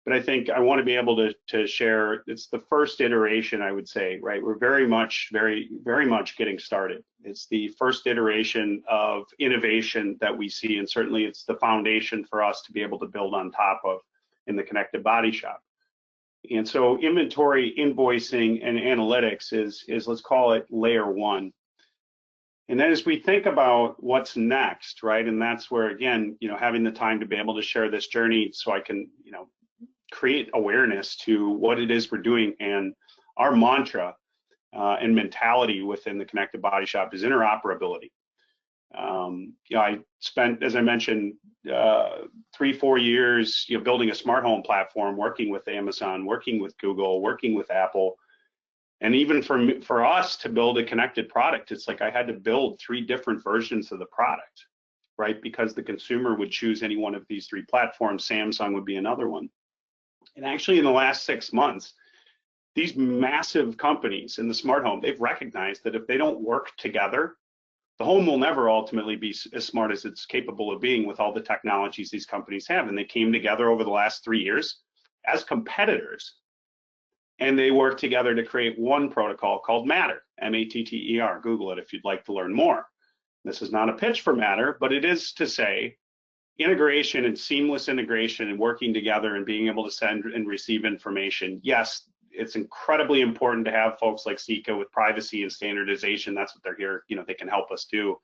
Speaker 2: But I think I want to be able to share, it's the first iteration, I would say, right? We're very much getting started. It's the first iteration of innovation that we see, and certainly it's the foundation for us to be able to build on top of in the connected body shop. And so inventory, invoicing, and analytics is let's call it layer one. And then as we think about what's next, right? And that's where, again, having the time to be able to share this journey so I can, create awareness to what it is we're doing. And our mantra and mentality within the connected body shop is interoperability. I spent, as I mentioned, 3-4 years, building a smart home platform, working with Amazon, working with Google, working with Apple. And even for us to build a connected product, it's like I had to build 3 different versions of the product, right? Because the consumer would choose any one of these 3 platforms. Samsung would be another one. And actually in the last 6 months, these massive companies in the smart home, they've recognized that if they don't work together, the home will never ultimately be as smart as it's capable of being with all the technologies these companies have. And they came together over the last 3 years as competitors, and they worked together to create one protocol called Matter, M-A-T-T-E-R. Google it if you'd like to learn more. This is not a pitch for Matter, but it is to say integration and seamless integration and working together and being able to send and receive information. Yes, it's incredibly important to have folks like CIECA with privacy and standardization. That's what they're here, they can help us do.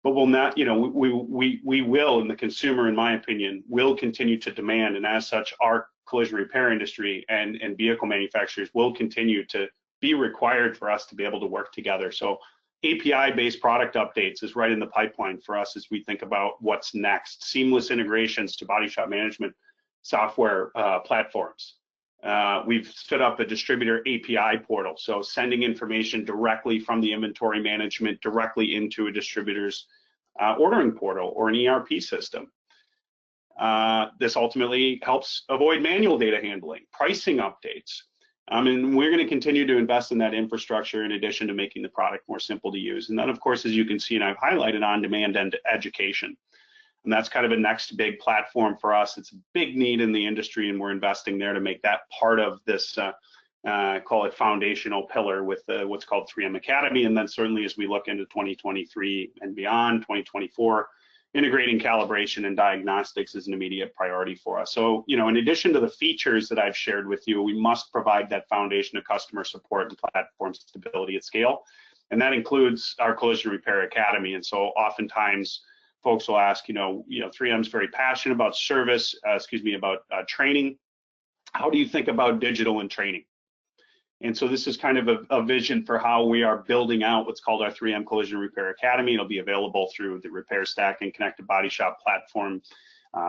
Speaker 2: But we'll not, we will, and the consumer, in my opinion, will continue to demand, and as such, our collision repair industry and vehicle manufacturers will continue to be required for us to be able to work together. So API-based product updates is right in the pipeline for us as we think about what's next. Seamless integrations to body shop management software platforms. We've stood up a distributor API portal, so sending information directly from the inventory management directly into a distributor's ordering portal or an ERP system. This ultimately helps avoid manual data handling, pricing updates. And we're going to continue to invest in that infrastructure in addition to making the product more simple to use. And then, of course, as you can see, and I've highlighted, on-demand and education. And that's kind of a next big platform for us. It's a big need in the industry, and we're investing there to make that part of this, call it foundational pillar with what's called 3M Academy. And then certainly as we look into 2023 and beyond, 2024, integrating calibration and diagnostics is an immediate priority for us. So, in addition to the features that I've shared with you, we must provide that foundation of customer support and platform stability at scale. And that includes our Collision Repair Academy. And so oftentimes folks will ask, 3M's very passionate about service, about training. How do you think about digital and training? And so this is kind of a vision for how we are building out what's called our 3M Collision Repair Academy. It'll be available through the Repair Stack and Connected Body Shop platform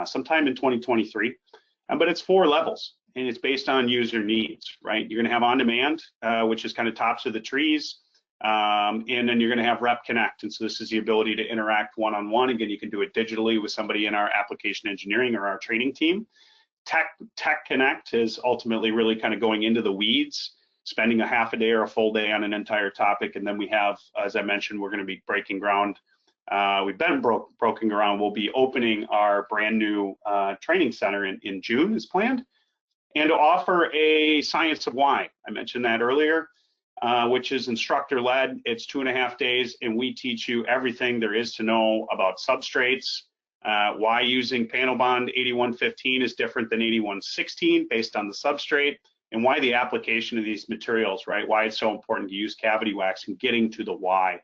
Speaker 2: sometime in 2023. But it's 4 levels, and it's based on user needs, right? You're going to have on-demand, which is kind of tops of the trees, and then you're going to have Rep Connect. And so this is the ability to interact one-on-one. Again, you can do it digitally with somebody in our application engineering or our training team. Tech Connect is ultimately really kind of going into the weeds, spending a half a day or a full day on an entire topic. And then we have, as I mentioned, we're going to be breaking ground. We've been broken ground. We'll be opening our brand new training center in June as planned, and to offer a Science of Why. I mentioned that earlier, which is instructor led. It's 2.5 days, and we teach you everything there is to know about substrates, why using panel bond 8115 is different than 8116 based on the substrate, and why the application of these materials, right? Why it's so important to use cavity wax and getting to the why.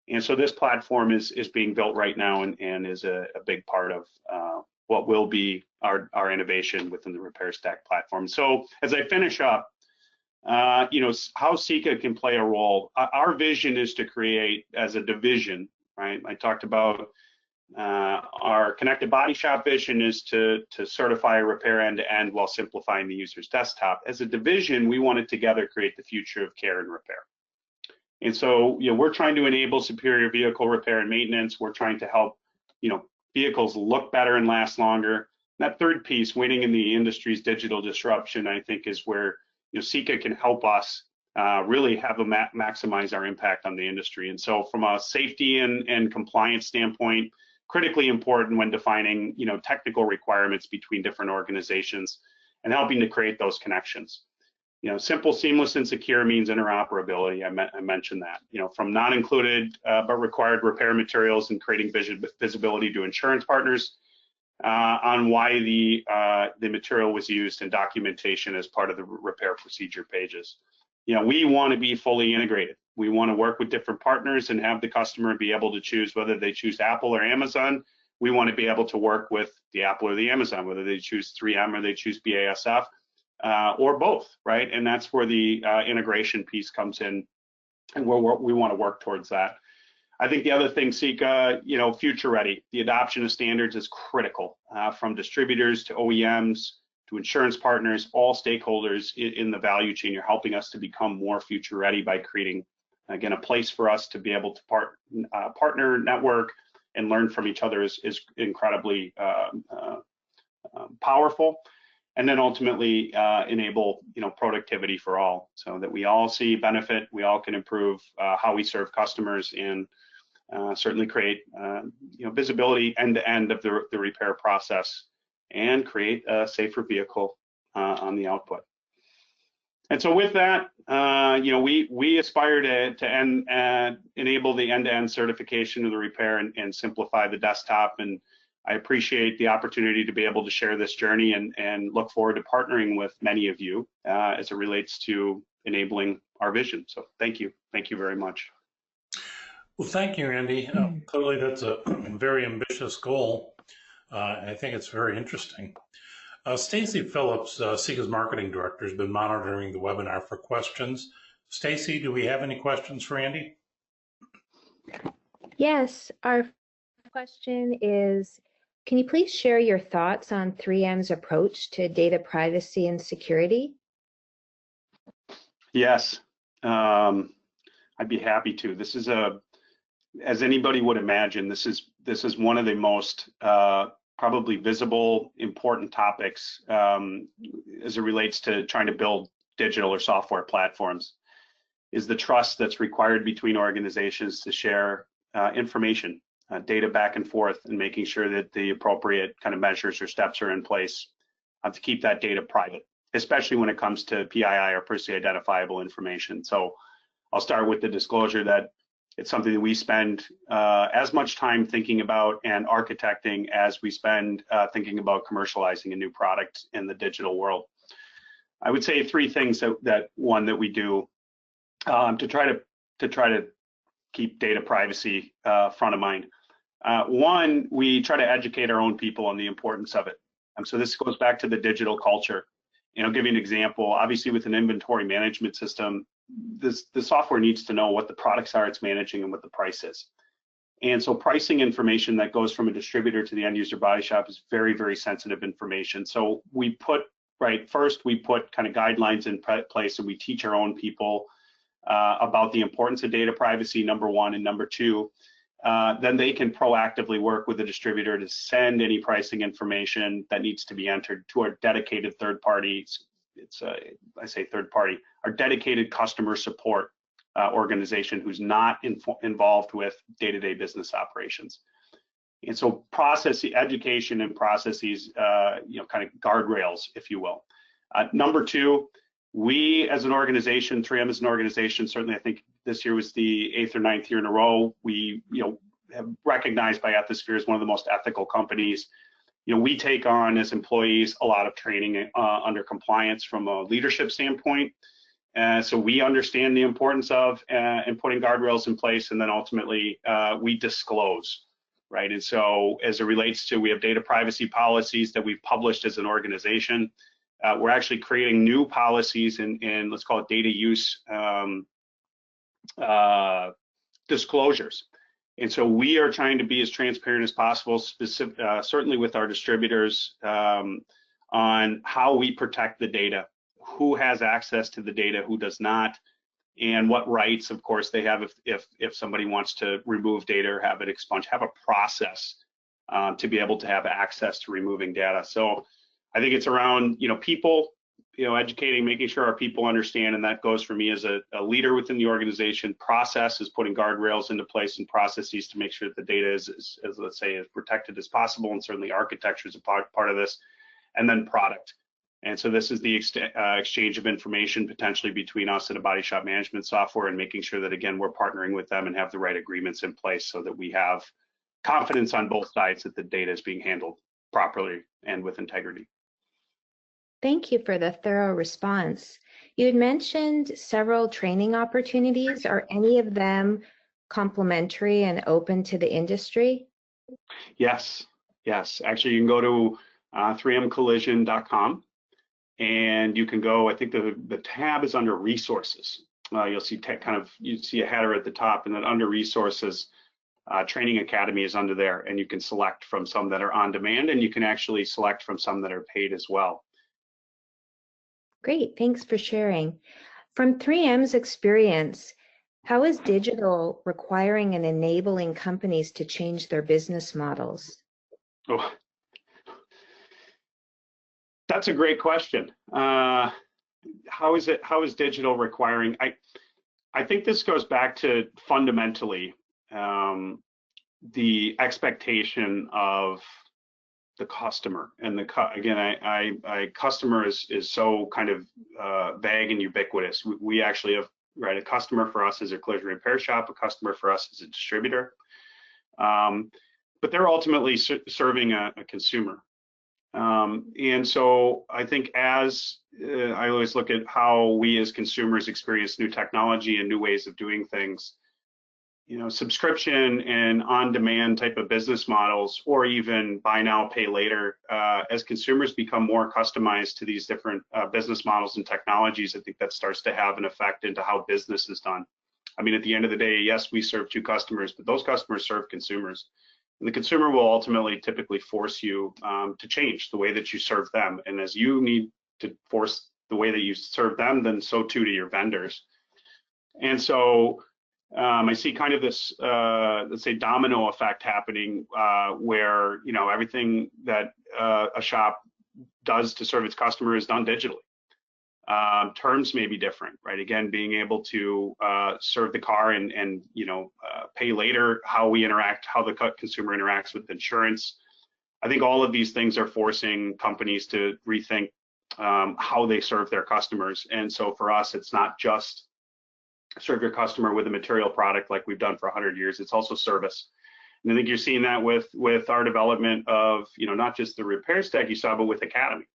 Speaker 2: And so this platform is being built right now and is a big part of what will be our innovation within the Repair Stack platform. So as I finish up, how CIECA can play a role. Our vision is to create as a division, right? I talked about our connected body shop vision is to certify a repair end-to-end while simplifying the user's desktop. As a division, we want to together create the future of care and repair. And so, we're trying to enable superior vehicle repair and maintenance. We're trying to help, vehicles look better and last longer. That third piece, winning in the industry's digital disruption, I think is where CIECA can help us really have maximize our impact on the industry. And so from a safety and compliance standpoint, critically important when defining technical requirements between different organizations and helping to create those connections. Simple, seamless, and secure means interoperability. I mentioned that. From not included but required repair materials and creating visibility to insurance partners on why the material was used and documentation as part of the repair procedure pages. We want to be fully integrated. We want to work with different partners and have the customer be able to choose whether they choose Apple or Amazon. We want to be able to work with the Apple or the Amazon, whether they choose 3M or they choose BASF or both, right? And that's where the integration piece comes in, and we want to work towards that. I think the other thing, CIECA, future ready. The adoption of standards is critical, from distributors to OEMs to insurance partners. All stakeholders in the value chain are helping us to become more future ready by creating, again, a place for us to be able to partner, network, and learn from each other is incredibly powerful. And then ultimately enable productivity for all, so that we all see benefit, we all can improve how we serve customers, and certainly create visibility end to end of the repair process, and create a safer vehicle on the output. And so with that, we aspire to enable the end-to-end certification of the repair and simplify the desktop. And I appreciate the opportunity to be able to share this journey and look forward to partnering with many of you as it relates to enabling our vision. So thank you very much.
Speaker 1: Well, thank you, Andy. Clearly, that's a very ambitious goal. I think it's very interesting. Stacy Phillips, CIECA's marketing director, has been monitoring the webinar for questions. Stacy, do we have any questions for Andy?
Speaker 4: Yes, our question is, can you please share your thoughts on 3M's approach to data privacy and security?
Speaker 2: Yes, I'd be happy to. This is as anybody would imagine, this is one of the most probably visible, important topics as it relates to trying to build digital or software platforms, is the trust that's required between organizations to share information, data back and forth, and making sure that the appropriate kind of measures or steps are in place to keep that data private, especially when it comes to PII or personally identifiable information. So I'll start with the disclosure that it's something that we spend as much time thinking about and architecting as we spend thinking about commercializing a new product in the digital world. I would say three things that we do to try to keep data privacy front of mind. One, we try to educate our own people on the importance of it. So this goes back to the digital culture. I'll give you an example. Obviously, with an inventory management system, the software needs to know what the products are it's managing and what the price is. And so pricing information that goes from a distributor to the end user body shop is very, very sensitive information. So we put kind of guidelines in place, and we teach our own people about the importance of data privacy, number one, and number two, then they can proactively work with the distributor to send any pricing information that needs to be entered to our dedicated third party. I say third party, our dedicated customer support organization who's not involved with day-to-day business operations. And so education and processes, kind of guardrails, if you will. Number two, we as an organization, 3M as an organization, certainly I think this year was the 8th or 9th year in a row, we have recognized by Ethisphere as one of the most ethical companies. We take on as employees a lot of training under compliance from a leadership standpoint. So we understand the importance of and putting guardrails in place, and then ultimately we disclose, right? And so as it relates to, we have data privacy policies that we've published as an organization. We're actually creating new policies in let's call it data use disclosures. And so we are trying to be as transparent as possible, certainly with our distributors, on how we protect the data, who has access to the data, who does not, and what rights, of course, they have if somebody wants to remove data or have it expunged, have a process to be able to have access to removing data. So I think it's around, people, educating, making sure our people understand, and that goes for me as a leader within the organization. Process is putting guardrails into place and processes to make sure that the data is let's say, as protected as possible, and certainly architecture is a part of this, and then product. And so this is the exchange of information potentially between us and a body shop management software, and making sure that, again, we're partnering with them and have the right agreements in place so that we have confidence on both sides that the data is being handled properly and with integrity.
Speaker 4: Thank you for the thorough response. You had mentioned several training opportunities. Are any of them complementary and open to the industry?
Speaker 2: Yes. Actually, you can go to 3mcollision.com, and you can go, I think the tab is under resources. You'll see you see a header at the top, and then under resources, Training Academy is under there, and you can select from some that are on demand, and you can actually select from some that are paid as well.
Speaker 4: Great, thanks for sharing. From 3M's experience, how is digital requiring and enabling companies to change their business models?
Speaker 2: Oh, that's a great question. How is digital requiring? I think this goes back to fundamentally the expectation of the customer. And again, customer is so kind of vague and ubiquitous. We actually have, right, a customer for us is a collision repair shop, a customer for us is a distributor. But they're ultimately serving a consumer. And so I think as I always look at how we as consumers experience new technology and new ways of doing things, you know, subscription and on-demand type of business models, or even buy now, pay later, as consumers become more customized to these different business models and technologies, I think that starts to have an effect into how business is done. I mean, at the end of the day, yes, we serve two customers, but those customers serve consumers. And the consumer will ultimately typically force you to change the way that you serve them. And as you need to force the way that you serve them, then so too do your vendors. And so I see kind of this, let's say, domino effect happening where, you know, everything that a shop does to serve its customer is done digitally. Terms may be different, right? Again, being able to serve the car and you know, pay later, how we interact, how the consumer interacts with insurance. I think all of these things are forcing companies to rethink how they serve their customers. And so for us, it's not just serve your customer with a material product like we've done for 100 years, it's also service. And I think you're seeing that with our development of, you know, not just the repair stack you saw, but with Academy.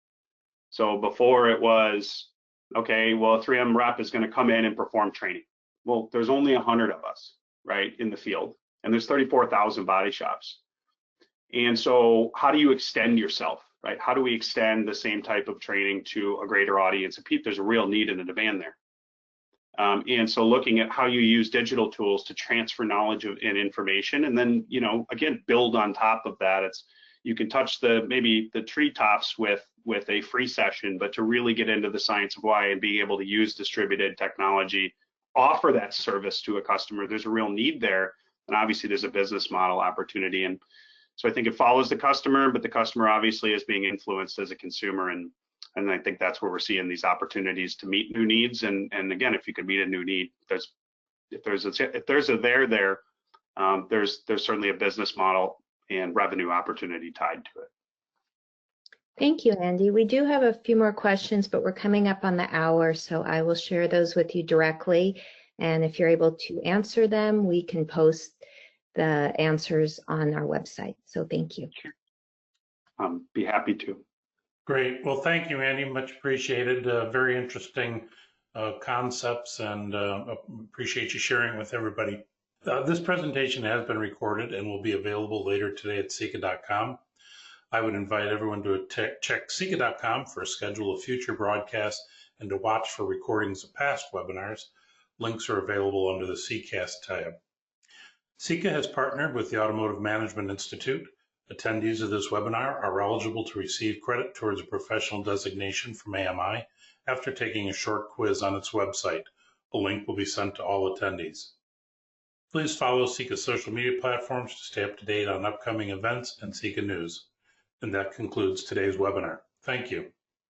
Speaker 2: So before it was, okay, well, a 3M rep is going to come in and perform training. Well, there's only 100 of us, right, in the field, and there's 34,000 body shops. And so how do you extend yourself, right? How do we extend the same type of training to a greater audience? And there's a real need and a demand there. And so looking at how you use digital tools to transfer knowledge and information, and then, you know, again, build on top of that. It's, you can touch maybe the treetops with a free session, but to really get into the science of why and be able to use distributed technology, offer that service to a customer, there's a real need there. And obviously there's a business model opportunity. And so I think it follows the customer, but the customer obviously is being influenced as a consumer. And I think that's where we're seeing these opportunities to meet new needs. And again, if you could meet a new need, if there's a there, there's certainly a business model and revenue opportunity tied to it.
Speaker 4: Thank you, Andy. We do have a few more questions, but we're coming up on the hour, so I will share those with you directly. And if you're able to answer them, we can post the answers on our website. So thank you.
Speaker 2: Be happy to.
Speaker 1: Great. Well, thank you, Andy. Much appreciated. Very interesting concepts, and appreciate you sharing with everybody. This presentation has been recorded and will be available later today at CIECA.com. I would invite everyone to check CIECA.com for a schedule of future broadcasts and to watch for recordings of past webinars. Links are available under the CIECAST tab. CIECA has partnered with the Automotive Management Institute. Attendees of this webinar are eligible to receive credit towards a professional designation from AMI after taking a short quiz on its website. A link will be sent to all attendees. Please follow CIECA's social media platforms to stay up to date on upcoming events and CIECA news. And that concludes today's webinar. Thank you.